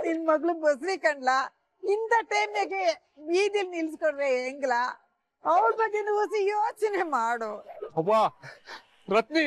ನಿನ್ ಮಗಳು ಬಸ್ರಿ ಕಣ್ಲ ಇಂಥ ಟೈಮ್ನಾಗೆ ಬೀದಿಲ್ ನಿಲ್ಸ್ಕೊಂಡ್ರೆ ಹೆಂಗ್ಲ ಅವ್ರ ಬಗ್ಗೆ ಹೊಸ ಯೋಚನೆ ಮಾಡು. ಅಬ್ಬ ರತ್ನಿ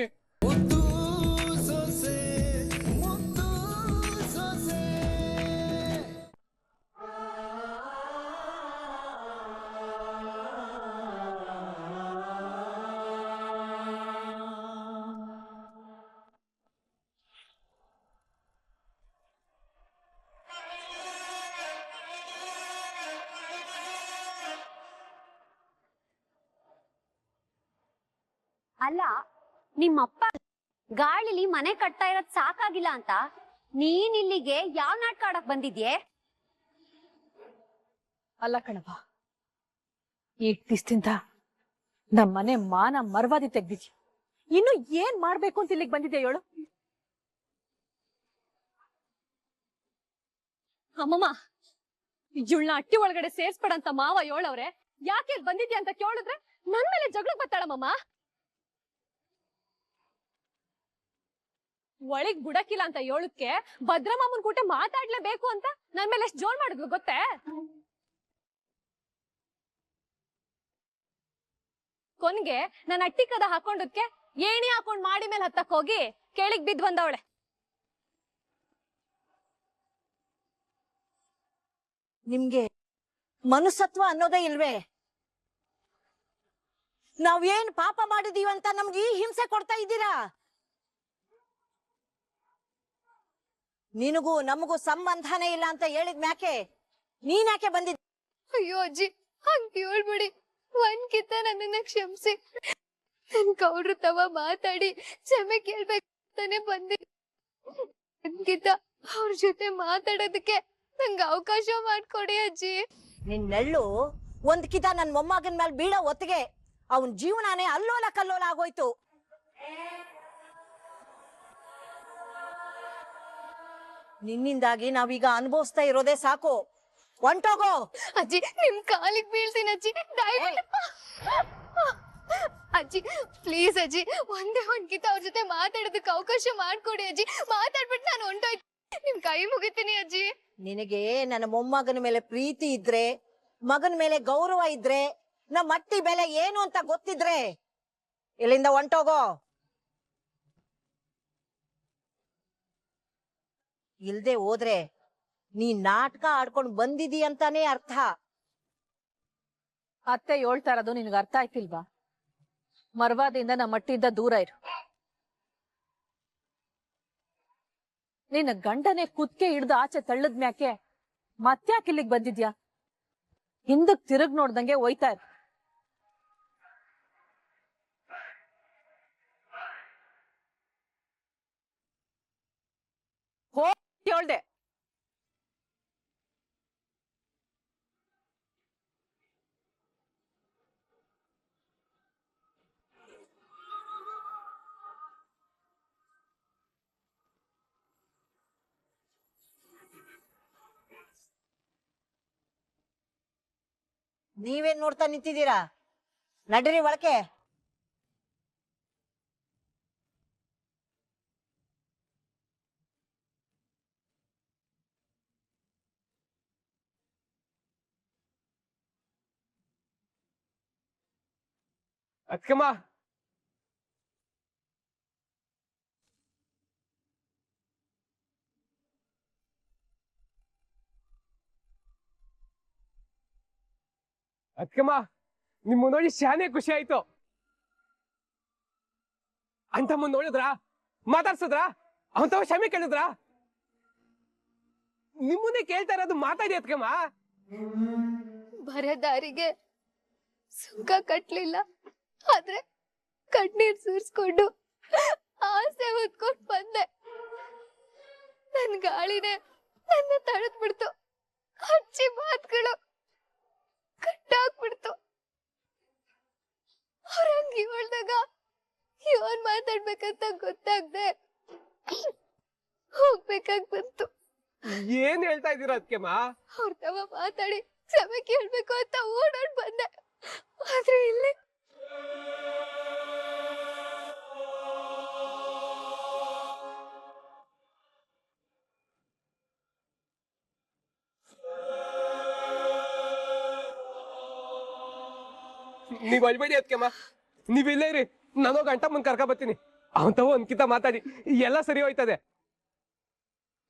ಅಲ್ಲ ನಿಮ್ಮಪ್ಪ ಗಾಳಿಲಿ ಮನೆ ಕಟ್ತಾ ಇರೋದ್ ಸಾಕಾಗಿಲ್ಲ ಅಂತ ನೀನ್ ಇಲ್ಲಿಗೆ ಯಾವ ನಾಟಕ ಆಡಕ್ ಬಂದಿದ್ಯೆ? ಅಲ್ಲ ಕಣವ, ಇಷ್ಟ್ ದಿಸ್ತಿಂದ ನಮ್ ಮನೆ ಮಾನ ಮರ್ವಾದಿ ತೆಗ್ದಿದ್ಯ. ಇನ್ನು ಏನ್ ಮಾಡ್ಬೇಕು ಅಂತ ಇಲ್ಲಿಗೆ ಬಂದಿದ್ಯಾ ಹೇಳು? ಅಮ್ಮಮ್ಮ, ಇವಳನ್ನ ಅಟ್ಟಿ ಒಳಗಡೆ ಸೇರ್ಸ್ಬೇಡಂತ ಮಾವ ಹೇಳವ್ರೆ. ಯಾಕೆ ಬಂದಿದ್ಯಾ ಅಂತ ಕೇಳಿದ್ರೆ ನನ್ ಮೇಲೆ ಜಗಳ ಬತ್ತಾಳಮ್ಮಮ್ಮ. ಒಳಗ್ ಬುಡಕಿಲ್ಲ ಅಂತ ಹೇಳಕ್ಕೆ ಭದ್ರಮಾಮನ್ ಕೂಟ ಮಾತಾಡ್ಲೇಬೇಕು ಅಂತ ನನ್ ಮೇಲೆ ಎಷ್ಟ್ ಜೋರ್ ಮಾಡಿದ್ಲು ಗೊತ್ತೇ? ಕೊನ್ಗೆ ನನ್ನ ಅಟ್ಟಿ ಕದ ಹಾಕೊಂಡಕ್ಕೆ ಏಣಿ ಹಾಕೊಂಡ್ ಮಾಡಿ ಮೇಲೆ ಹತ್ತಕ್ ಹೋಗಿ ಕೇಳಿಗ್ ಬಿದ್ದು ಬಂದವಳೆ. ನಿಮ್ಗೆ ಮನುಷ್ಯತ್ವ ಅನ್ನೋದೇ ಇಲ್ವೇ? ನಾವೇನ್ ಪಾಪ ಮಾಡಿದೀವಿ ಅಂತ ನಮ್ಗೆ ಈ ಹಿಂಸೆ ಕೊಡ್ತಾ ಇದ್ದೀರಾ? ನಿನಗೂ ನಮಗೂ ಸಂಬಂಧನೇ ಇಲ್ಲ ಅಂತ ಹೇಳಿದ್ ಮ್ಯಾಕೆ ನೀನ್ ಯಾಕೆ ಬಂದಿದ್ದ? ಅಯ್ಯೋ ಅಜ್ಜಿ, ಹಂಗ ಹೇಳ್ಬಿಡಿ. ಒಂದ್ಕಿತ ನನ್ನನ್ನ ಕ್ಷಮಿಸಿ. ನನ್ ಗೌಡ್ರು ತವ ಮಾತಾಡಿ ಕ್ಷಮೆ ಕೇಳ್ಬೇಕಂತಾನೆ ಬಂದಿದ್ದೆ. ಒಂದ್ಕಿತ ಅವ್ರ ಜೊತೆ ಮಾತಾಡೋದಕ್ಕೆ ನಂಗೆ ಅವಕಾಶ ಮಾಡ್ಕೊಡಿ ಅಜ್ಜಿ. ನಿನ್ ನೆಳ್ಳು ಒಂದ್ಕಿತ ನನ್ ಮೊಮ್ಮಗನ್ ಮೇಲೆ ಬೀಳೋ ಹೊತ್ತಿಗೆ ಅವನ್ ಜೀವನಾನೇ ಅಲ್ಲೋಲ ಕಲ್ಲೋಲ ಆಗೋಯ್ತು. ನಿನ್ನಿಂದಾಗಿ ನಾವೀಗ ಅನುಭವಿಸ್ತಾ ಇರೋದೇ ಸಾಕು. ಹೊಂಟೋಗೋ ಅಜ್ಜಿ, ನಿಮ್ ಕಾಲಿಗೆ ಬೀಳ್ತೀನಿ ಅಜ್ಜಿ, ದಯವಿಟ್ಟು ಅಜ್ಜಿ ಪ್ಲೀಸ್ ಅಜ್ಜಿ, ಒಂದೇ ಒಂದ್ಕಿತ ಅವ್ರ ಜೊತೆ ಮಾತಾಡೋದಕ್ಕೆ ಅವಕಾಶ ಮಾಡ್ಕೊಡಿ ಅಜ್ಜಿ. ಮಾತಾಡ್ಬಿಟ್ಟು ನಾನು ಹೊಂಟೋಯ್ತು, ನಿಮ್ ಕೈ ಮುಗಿತೀನಿ ಅಜ್ಜಿ. ನಿನಗೆ ನನ್ನ ಮೊಮ್ಮಗನ ಮೇಲೆ ಪ್ರೀತಿ ಇದ್ರೆ, ಮಗನ ಮೇಲೆ ಗೌರವ ಇದ್ರೆ, ನಮ್ಮ ಅಟ್ಟಿ ಬೆಲೆ ಏನು ಅಂತ ಗೊತ್ತಿದ್ರೆ ಇಲ್ಲಿಂದ ಹೊಂಟೋಗೋ. ಇಲ್ದೆ ಹೋದ್ರೆ ನೀ ನಾಟಕ ಆಡ್ಕೊಂಡ್ ಬಂದಿದಿ ಅಂತಾನೆ ಅರ್ಥ. ಅತ್ತೆ ಹೇಳ್ತಾ ಇರೋದು ನಿನ್ಗೆ ಅರ್ಥ ಆಯ್ತಿಲ್ವಾ? ಮರ್ವಾದಿಂದ ನಮ್ಮ ಮಟ್ಟಿಯಿಂದ ದೂರ ಇರು. ನಿನ್ನ ಗಂಡನೇ ಕುತ್ಕೆ ಹಿಡ್ದು ಆಚೆ ತಳ್ಳದ್ ಮ್ಯಾಕೆ ಮತ್ತ್ಯಾಕೆ ಇಲ್ಲಿಗೆ ಬಂದಿದ್ಯಾ? ಹಿಂದಕ್ ತಿರುಗ್ ನೋಡ್ದಂಗೆ ಒಯ್ತಾ ಇರು. ಹೇಳ್ದೆ. ನೀವೇನ್ ನೋಡ್ತಾ ನಿಂತಿದ್ದೀರಾ? ನಡ್ರಿ ಒಳಕೆ. ಅಕ್ಕಮ್ಮ, ಅಕ್ಕಮ್ಮ, ನಿಮ್ಮ ನೋಡಿ ಶಾನೆ ಖುಷಿ ಆಯ್ತು. ಅಂತ ಮುಂದ್ ನೋಡಿದ್ರ, ಮಾತಾಡ್ಸದ್ರ, ಅವಂತವ ಕ್ಷಮೆ ಕೇಳಿದ್ರ? ನಿಮ್ಮನ್ನೇ ಕೇಳ್ತಾ ಇರೋದು, ಮಾತಾಡಿ ಅತ್ಕಮ್ಮ. ಬರೋ ದಾರಿಗೆ ಸುಂಕ ಕಟ್ಲಿಲ್ಲ, ಆದ್ರೆ ಕಣ್ಣೀರ್ ಸುರಿಸ್ಕೊಂಡು ಆಸೆ ಹೊತ್ಕೊಂಡ್ ಬಂದೆ. ನನ್ ಗಾಳಿನೇ ನನ್ನ ತಡೆದ್ ಬಿಡ್ತು. ಅಜ್ಜಿ ಮಾತುಗಳು ಕಟ್ಟಾಕ್ಬಿಡ್ತು. ಅವ್ರಂಗಿ ಹೇಳ್ದಾಗ ಇವನ್ ಮಾತಾಡ್ಬೇಕಂತ ಗೊತ್ತಾಗ್ದೆ ಹೋಗ್ಬೇಕಾಗ್ ಬಂತು. ಏನ್ ಹೇಳ್ತಾ ಇದ್ದೀರಾ ಅತ್ಕೆಮ್ಮ? ಅವ್ರ ತವ ಮಾತಾಡಿ ಕ್ಷಮೆ ಕೇಳ್ಬೇಕು ಅಂತ ಓಡಾಡ್ ಬಂದೆ. ಆದ್ರೆ ಇಲ್ಲಿ ನೀವ್ ಅಳ್ಬೇಡಿ ಅದಕ್ಕೆಮ್ಮ, ನೀವ್ ಇಲ್ಲೇ ಇರಿ, ನಾನು ಗಂಟ ಮುಂದ್ ಕರ್ಕ ಬರ್ತೀನಿ. ಅವನ್ ತಾವು ಅನ್ಕಿತ ಮಾತಾಡಿ ಎಲ್ಲ ಸರಿ ಹೋಯ್ತದೆ.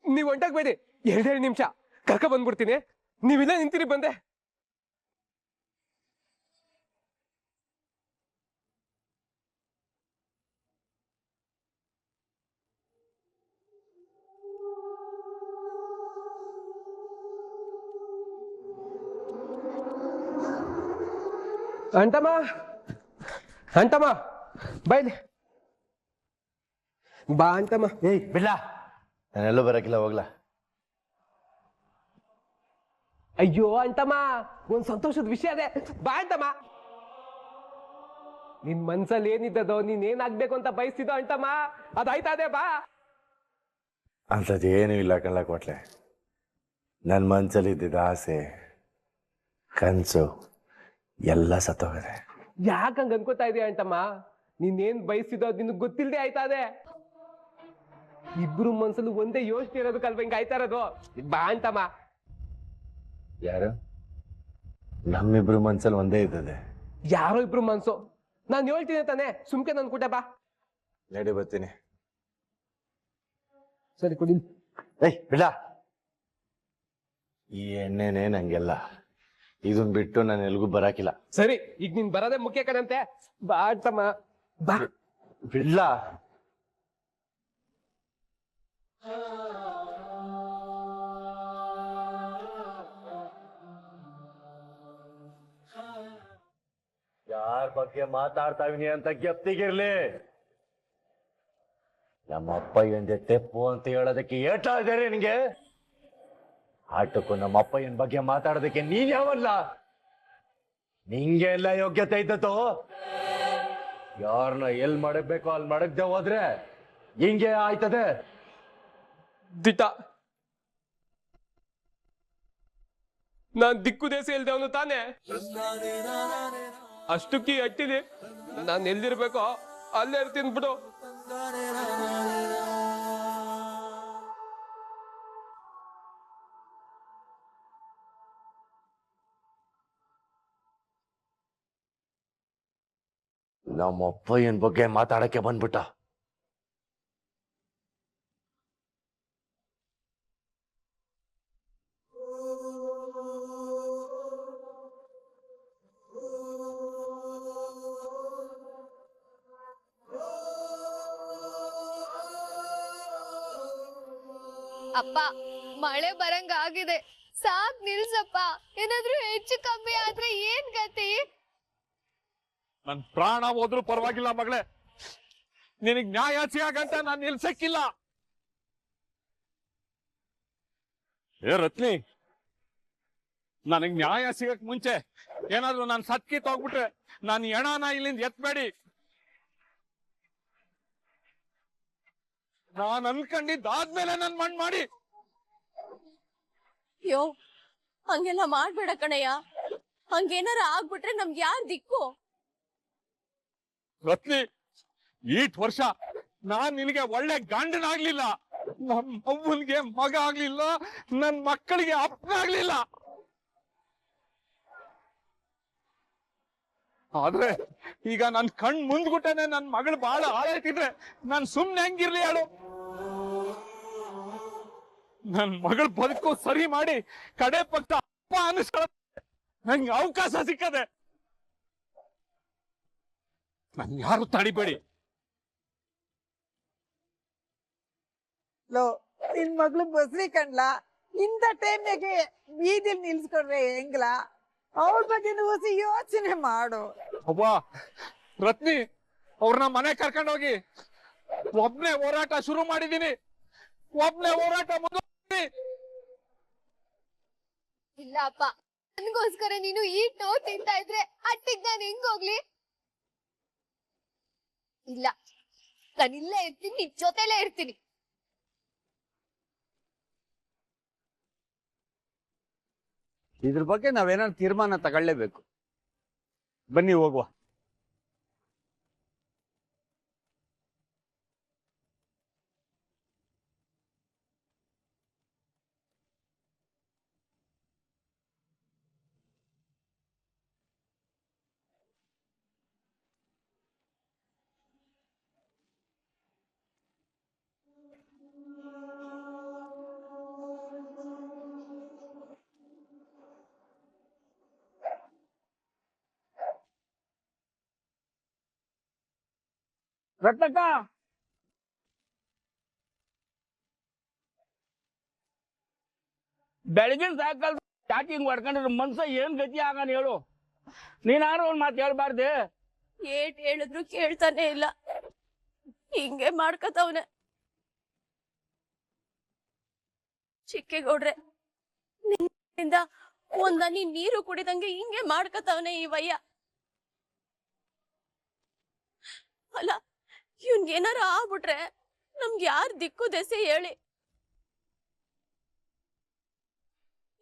ನೀವ್ ಹೊಂಟಾಗ್ಬೇಡಿ, 2 ನಿಮಿಷ ಕರ್ಕ ಬಂದ್ಬಿಡ್ತೀನಿ. ನೀವಿಲ್ಲ ನಿಂತಿರಿ ಬಂದೆ. ಅಂಟಮ್ಮ ಅಂಟಮ್ಮ ಬೈಲಿ ಬಾ ಅಂತಮ್ಮ. ಏಯ್ ಬಿಡ್ಲಾ, ನಾನೆಲ್ಲೂ ಬರಕಿಲ್ಲ, ಹೋಗ್ಲಾ. ಅಯ್ಯೋ ಅಂಟಮ್ಮ, ಒಂದ್ ಸಂತೋಷದ ವಿಷಯ ಅದೇ, ಬಾ ಅಂತಮ್ಮ. ನಿನ್ ಮನ್ಸಲ್ಲಿ ಏನಿದ್ದದೋ, ನೀನ್ ಏನಾಗ್ಬೇಕು ಅಂತ ಬಯಸ್ತಿದ್ದೋ ಅಂಟಮ್ಮ, ಅದಾಯ್ತಾ ಅದೇ, ಬಾ. ಅಂಥದ್ದು ಏನೂ ಇಲ್ಲ ಕಳ್ಳ ಕೊಟ್ಲೆ. ನನ್ನ ಮನ್ಸಲ್ಲಿ ಇದ್ದಿದ್ದ ಆಸೆ ಕನಸು ಎಲ್ಲ ಸತ್ತೋಗದೆ. ಯಾಕಂಗ ಅನ್ಕೋತಾ ಇದೀಯ ಅಂಟಮ್ಮ? ನೀನೇನ್ ಬಯಸ್ತಿದ್ದೋ ಅದ್ ನಿನಗ್ ಗೊತ್ತಿಲ್ದೆ ಆಯ್ತಾ ಅದೇ. ಇಬ್ರು ಮನ್ಸಲ್ಲಿ ಒಂದೇ ಯೋಚನೆ ಇರೋದಕ್ಕಲ್ವ ಹಿಂಗ ಆಯ್ತಾ ಇರೋದು. ಬಾ ಅಂತಮ್ಮ. ಯಾರು? ನಮ್ಮಿಬ್ರು ಮನ್ಸಲ್ಲಿ ಒಂದೇ ಇದ್ದದೆ. ಯಾರೋ ಇಬ್ರು ಮನ್ಸು, ನಾನ್ ಹೇಳ್ತೀನಿ ತಾನೆ, ಸುಮ್ಕೆ ನನ್ ಕೂಟ ಬಾ. ನಡಿ ಬರ್ತೀನಿ. ಸರಿ ಕುಡಿ. ಏಯ್ ಬಿಡ, ಈ ಎಣ್ಣೆನೇ ನಂಗೆಲ್ಲ. ಇದನ್ ಬಿಟ್ಟು ನಾನು ಎಲ್ಗೂ ಬರಾಕಿಲ್ಲ. ಸರಿ, ಈಗ ನೀನ್ ಬರೋದೇ ಮುಖ್ಯ ಕಣಂತೆ, ಬಾ ಅಂತಮ್ಮ ಬಾ. ಬಿಡ್ಲ. ಯಾರ ಬಗ್ಗೆ ಮಾತಾಡ್ತಾವಿನಿ ಅಂತ ಗೆಪ್ತಿಗಿರ್ಲಿ. ನಮ್ಮ ಅಪ್ಪ ಏನ್ ತೆಪ್ಪು ಅಂತ ಹೇಳೋದಕ್ಕೆ ಏಟಾ ಇದ್ದಾರೆ ನಿನ್ಗೆ? ಆಟಕ್ಕೂ ನಮ್ಮ ಅಪ್ಪಯ್ಯನ ಬಗ್ಗೆ ಮಾತಾಡೋದಕ್ಕೆ ನೀನ್ ಯಾವಲ್ಲ? ನಿಂಗೆ ಎಲ್ಲ ಯೋಗ್ಯತೆ ಇದ್ದದ್ದು. ಯಾರನ್ನ ಎಲ್ ಮಾಡಬೇಕೋ ಅಲ್ಲಿ ಮಾಡಕ್ದೆ ಹೋದ್ರೆ ಹಿಂಗೆ ಆಯ್ತದೆ. ದಿಟ, ನಾನ್ ದಿಕ್ಕು ದೇಶ ಇಲ್ದವನು ತಾನೆ. ಅಷ್ಟಕ್ಕಿ ಅಟ್ಟಿದೆ, ನಾನ್ ಎಲ್ಲಿರ್ಬೇಕೋ ಅಲ್ಲೇ ಇರ್ತೀನಿ ಬಿಡು. ನಮ್ಮ ಅಪ್ಪಯ್ಯನ ಬಗ್ಗೆ ಮಾತಾಡಕ್ಕೆ ಬಂದ್ಬಿಟ್ಟ. ಅಪ್ಪ, ಮಳೆ ಬರಂಗ ಆಗಿದೆ, ಸಾಕ್ ನಿಲ್ಸಪ್ಪ. ಏನಾದ್ರೂ ಹೆಚ್ಚು ಕಮ್ಮಿ ಆದ್ರೆ ಏನ್ ಗತಿ? ನನ್ ಪ್ರಾಣ ಹೋದ್ರು ಪರವಾಗಿಲ್ಲ ಮಗಳೇ, ನಿನಗ್ ನ್ಯಾಯ ಸಿಗಂತ ನಾನು ನಿಲ್ಸಕ್ಕಿಲ್ಲ. ಏ ರತ್ನಿ, ನನಗ್ ನ್ಯಾಯ ಸಿಗಕ್ ಮುಂಚೆ ಏನಾದ್ರು ನಾನು ಸತ್ಕಿ ತೋಗ್ಬಿಟ್ರೆ ನಾನು ಎಣನ ಇಲ್ಲಿಂದ ಎತ್ಬೇಡಿ. ನಾನ್ ಅನ್ಕೊಂಡಿದ್ದಾದ್ಮೇಲೆ ನನ್ ಮಣ್ ಮಾಡಿ. ಅಯ್ಯೋ, ಹಂಗೆಲ್ಲ ಮಾಡ್ಬೇಡ ಕಣಯ್ಯ. ಹಂಗೇನಾರ ಆಗ್ಬಿಟ್ರೆ ನಮ್ಗೆ ಯಾರ್ ದಿಕ್ಕು? ರತ್ನಿ, ಈಟ್ ವರ್ಷ ನಾನ್ ನಿನಗೆ ಒಳ್ಳೆ ಗಂಡನಾಗ್ಲಿಲ್ಲ, ನಮ್ ಅವ್ವನ್ಗೆ ಮಗ ಆಗ್ಲಿಲ್ಲ, ನನ್ ಮಕ್ಕಳಿಗೆ ಅಪ್ಪನಾಗ್ಲಿಲ್ಲ. ಆದ್ರೆ ಈಗ ನನ್ ಕಣ್ ಮುಂದ್ಗುಟ್ಟನೆ ನನ್ ಮಗಳು ಬಾಳ ಹಾಳಾಯ್ತಿದ್ರೆ ನಾನ್ ಸುಮ್ನೆ ಹೆಂಗಿರ್ಲಿ ಹೇಳು? ನನ್ ಮಗಳ ಬದುಕು ಸರಿ ಮಾಡಿ ಕಡೆ ಪಕ್ಕ ಅಪ್ಪ ಅನಿಸ್ಕೊಳ್ಳ ನಂಗೆ ಅವಕಾಶ ಸಿಕ್ಕದೆ. ನನ್ ಯಾರು ತಡಿಬೇಡಿ. ಲೋ, ನಿನ್ ಮಗ್ಳು ಬಸ್ರಿ ಕಣ್ಲ, ಇಂಥ ಟೈಮ್ನಾಗೆ ಬೀದಿಲ್ ನಿಲ್ಸ್ಕೊಂಡ್ರೆ ಹೆಂಗ್ಲ? ಅವ್ರ ಬಗ್ಗೆ ಹೊಸಿ ಯೋಚನೆ ಮಾಡು. ಒಬ್ಬ ರತ್ನಿ, ಅವ್ರನ್ನ ಮನೆ ಕರ್ಕೊಂಡೋಗಿ ಒಬ್ನೇ ಹೋರಾಟ ಶುರು ಮಾಡಿದೀನಿ. ಒಬ್ನೇ ಹೋರಾಟ ಮುಂದುವರಿಸಿ. ಇಲ್ಲ ಅಪ್ಪ, ನನ್ಗೋಸ್ಕರ ನೀನು ಈ ನೋವು ತಿಂತಾ ಇದ್ರೆ ಅಟ್ಟಿಗ್ ನಾನು ಹೆಂಗ್ ಹೋಗ್ಲಿ? ಇಲ್ಲ, ನಾನು ಇಲ್ಲೇ ಇರ್ತೀನಿ, ನಿನ್ ಜೊತೆಲೇ ಇರ್ತೀನಿ. ಇದ್ರ ಬಗ್ಗೆ ನಾವೇನಾದ್ರು ತೀರ್ಮಾನ ತಗೊಳ್ಳೇಬೇಕು. ಬನ್ನಿ ಹೋಗುವ. ರತ್ನಕ್ಕ ಬೆಳಗಿನ ಸಾಯಂಕಾಲ ಯಾಕೆ ಹಿಂಗ್ ಹೊಡ್ಕೊಂಡ್ರೆ ಮನ್ಸ ಏನ್ ಗತಿ ಆಗನ್ ಹೇಳು. ನೀನಾರು ಒಂದ್ ಮಾತು ಹೇಳ್ಬಾರ್ದೆ. ಏಟ್ ಹೇಳಿದ್ರು ಕೇಳ್ತಾನೆ ಇಲ್ಲ, ಹಿಂಗೆ ಮಾಡ್ಕತವ್ನೆ. ಚಿಕ್ಕೇಗೌಡ್ರೆ, ನಿನ್ನಿಂದ ಒಂದ್ ಹನಿ ನೀರು ಕುಡಿದಂಗೆ ಹಿಂಗೆ ಮಾಡ್ಕತವ್ನೆ ಈ ವಯ್ಯ. ಅಲ್ಲ, ಇವ್ನ್ಗೇನಾರ ಆಗ್ಬಿಟ್ರೆ ನಮ್ಗೆ ಯಾರ್ ದಿಕ್ಕು ದೆಸೆ ಹೇಳಿ.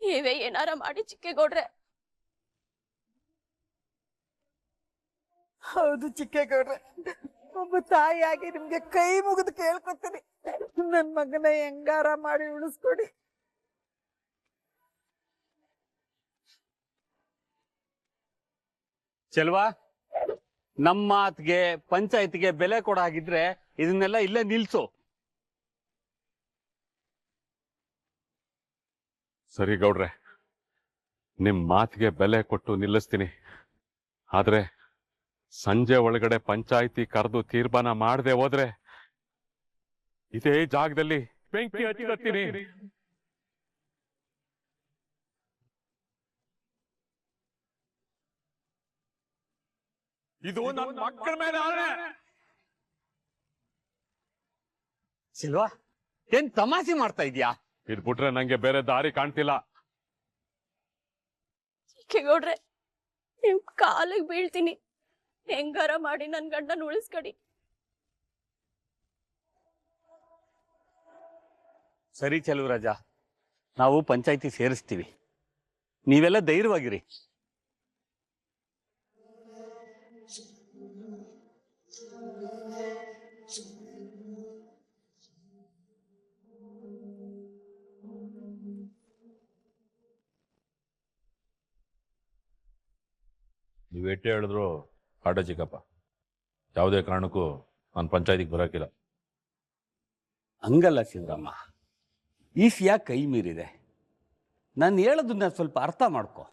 ನೀವೇ ಏನಾರ ಮಾಡಿ ಚಿಕ್ಕೇಗೌಡ್ರೆ. ಹೌದು ಚಿಕ್ಕೇಗೌಡ್ರೆ, ಒಬ್ಬ ತಾಯಿಯಾಗಿ ನಿಮ್ಗೆ ಕೈ ಮುಗಿದು ಕೇಳ್ಕೊತೀನಿ, ನನ್ ಮಗನ ಹೆಂಗಾರ ಮಾಡಿ ಉಳಿಸ್ಕೊಡಿ. ಚೆಲ್ವಾ, ನಮ್ಮ ಮಾತಿಗೆ ಪಂಚಾಯತ್ಗೆ ಬೆಲೆ ಕೊಡ ಹಾಗಿದ್ರೆ ಇದನ್ನೆಲ್ಲ ಇಲ್ಲೇ ನಿಲ್ಸು. ಸರಿ ಗೌಡ್ರೆ, ನಿಮ್ ಮಾತಿಗೆ ಬೆಲೆ ಕೊಟ್ಟು ನಿಲ್ಲಿಸ್ತೀನಿ. ಆದ್ರೆ ಸಂಜೆ ಒಳಗಡೆ ಪಂಚಾಯಿತಿ ಕರೆದು ತೀರ್ಮಾನ ಮಾಡದೆ ಹೋದ್ರೆ ಇದೇ ಜಾಗದಲ್ಲಿ ಬೆಂಕಿ ಹಚ್ಕೊತೀನಿ. ಇದು ನನ್ನ ಮಕ್ಕಳ ಮೇಲೆ ಆಣೆ. ಚೆಲ್ವಾ, ಏನ್ ತಮಾಷೆ ಮಾಡ್ತಾ ಇದ್ಯಾ? ಇದ್ ಬಿಟ್ರೆ ನಂಗೆ ಬೇರೆ ದಾರಿ ಕಾಣ್ತಿಲ್ಲ. ಚಿಕ್ಕೇಗೌಡ್ರೆ, ನಿಮ್ ಕಾಲಿಗೆ ಬೀಳ್ತೀನಿ, ಹೆಂಗಾರ ಮಾಡಿ ನನ್ ಗಂಡನ್ ಉಳಿಸ್ಕಡಿ. ಸರಿ ಚೆಲುವರಾಜ, ನಾವು ಪಂಚಾಯತಿ ಸೇರಿಸ್ತೀವಿ, ನೀವೆಲ್ಲ ಧೈರ್ಯವಾಗಿರಿ. ನೀವೆಟ್ಟೆ ಹೇಳಿದ್ರು ಕಾಟ ಚಿಕ್ಕಪ್ಪ, ಯಾವುದೇ ಕಾರಣಕ್ಕೂ ನಾನು ಪಂಚಾಯತಿಗೆ ಬರೋಕಿಲ್ಲ. ಹಂಗಲ್ಲ ಶಿವರಾಮ, ಈ ಸಿಯಾ ಕೈ ಮೀರಿದೆ. ನಾನು ಹೇಳೋದನ್ನ ಸ್ವಲ್ಪ ಅರ್ಥ ಮಾಡ್ಕೊ.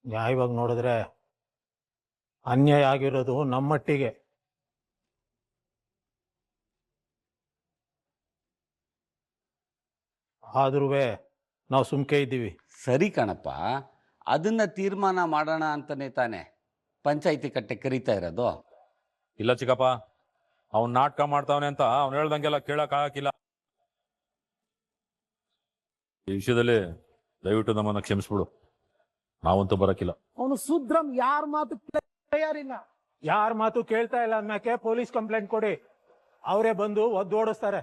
ನ್ಯಾಯವಾಗಿ ನೋಡಿದ್ರೆ ಅನ್ಯಾಯ ಆಗಿರೋದು ನಮ್ಮಟ್ಟಿಗೆ. ಆದ್ರೂ ನಾವು ಸುಮ್ಕೆ ಇದ್ದೀವಿ. ಸರಿ ಕಣಪ್ಪ, ಅದನ್ನ ತೀರ್ಮಾನ ಮಾಡೋಣ ಅಂತಾನೆ ತಾನೆ ಪಂಚಾಯತಿ ಕಟ್ಟೆ ಕರೀತಾ ಇರೋದು. ಇಲ್ಲ ಚಿಕ್ಕಪ್ಪ, ಅವ್ನು ನಾಟಕ ಮಾಡ್ತಾವನೆ ಅಂತ ಅವ್ನು ಹೇಳ್ದಂಗೆಲ್ಲ ಕೇಳಕ್ ಆಗಕ್ಕಿಲ್ಲ. ಈ ವಿಷಯದಲ್ಲಿ ದಯವಿಟ್ಟು ನಮ್ಮನ್ನ ಕ್ಷಮಿಸ್ಬಿಡು, ನಾವಂತೂ ಬರಕಿಲ್ಲ. ಅವನು ಸುದ್ರಂ ಯಾರ ಮಾತು ತಯಾರಿಲ್ಲ, ಯಾರ ಮಾತು ಕೇಳ್ತಾ ಇಲ್ಲ ಅಂದ್ಮ್ಯಾಕೆ ಪೊಲೀಸ್ ಕಂಪ್ಲೇಂಟ್ ಕೊಡಿ, ಅವರೇ ಬಂದು ಒದ್ದೋಡಿಸ್ತಾರೆ.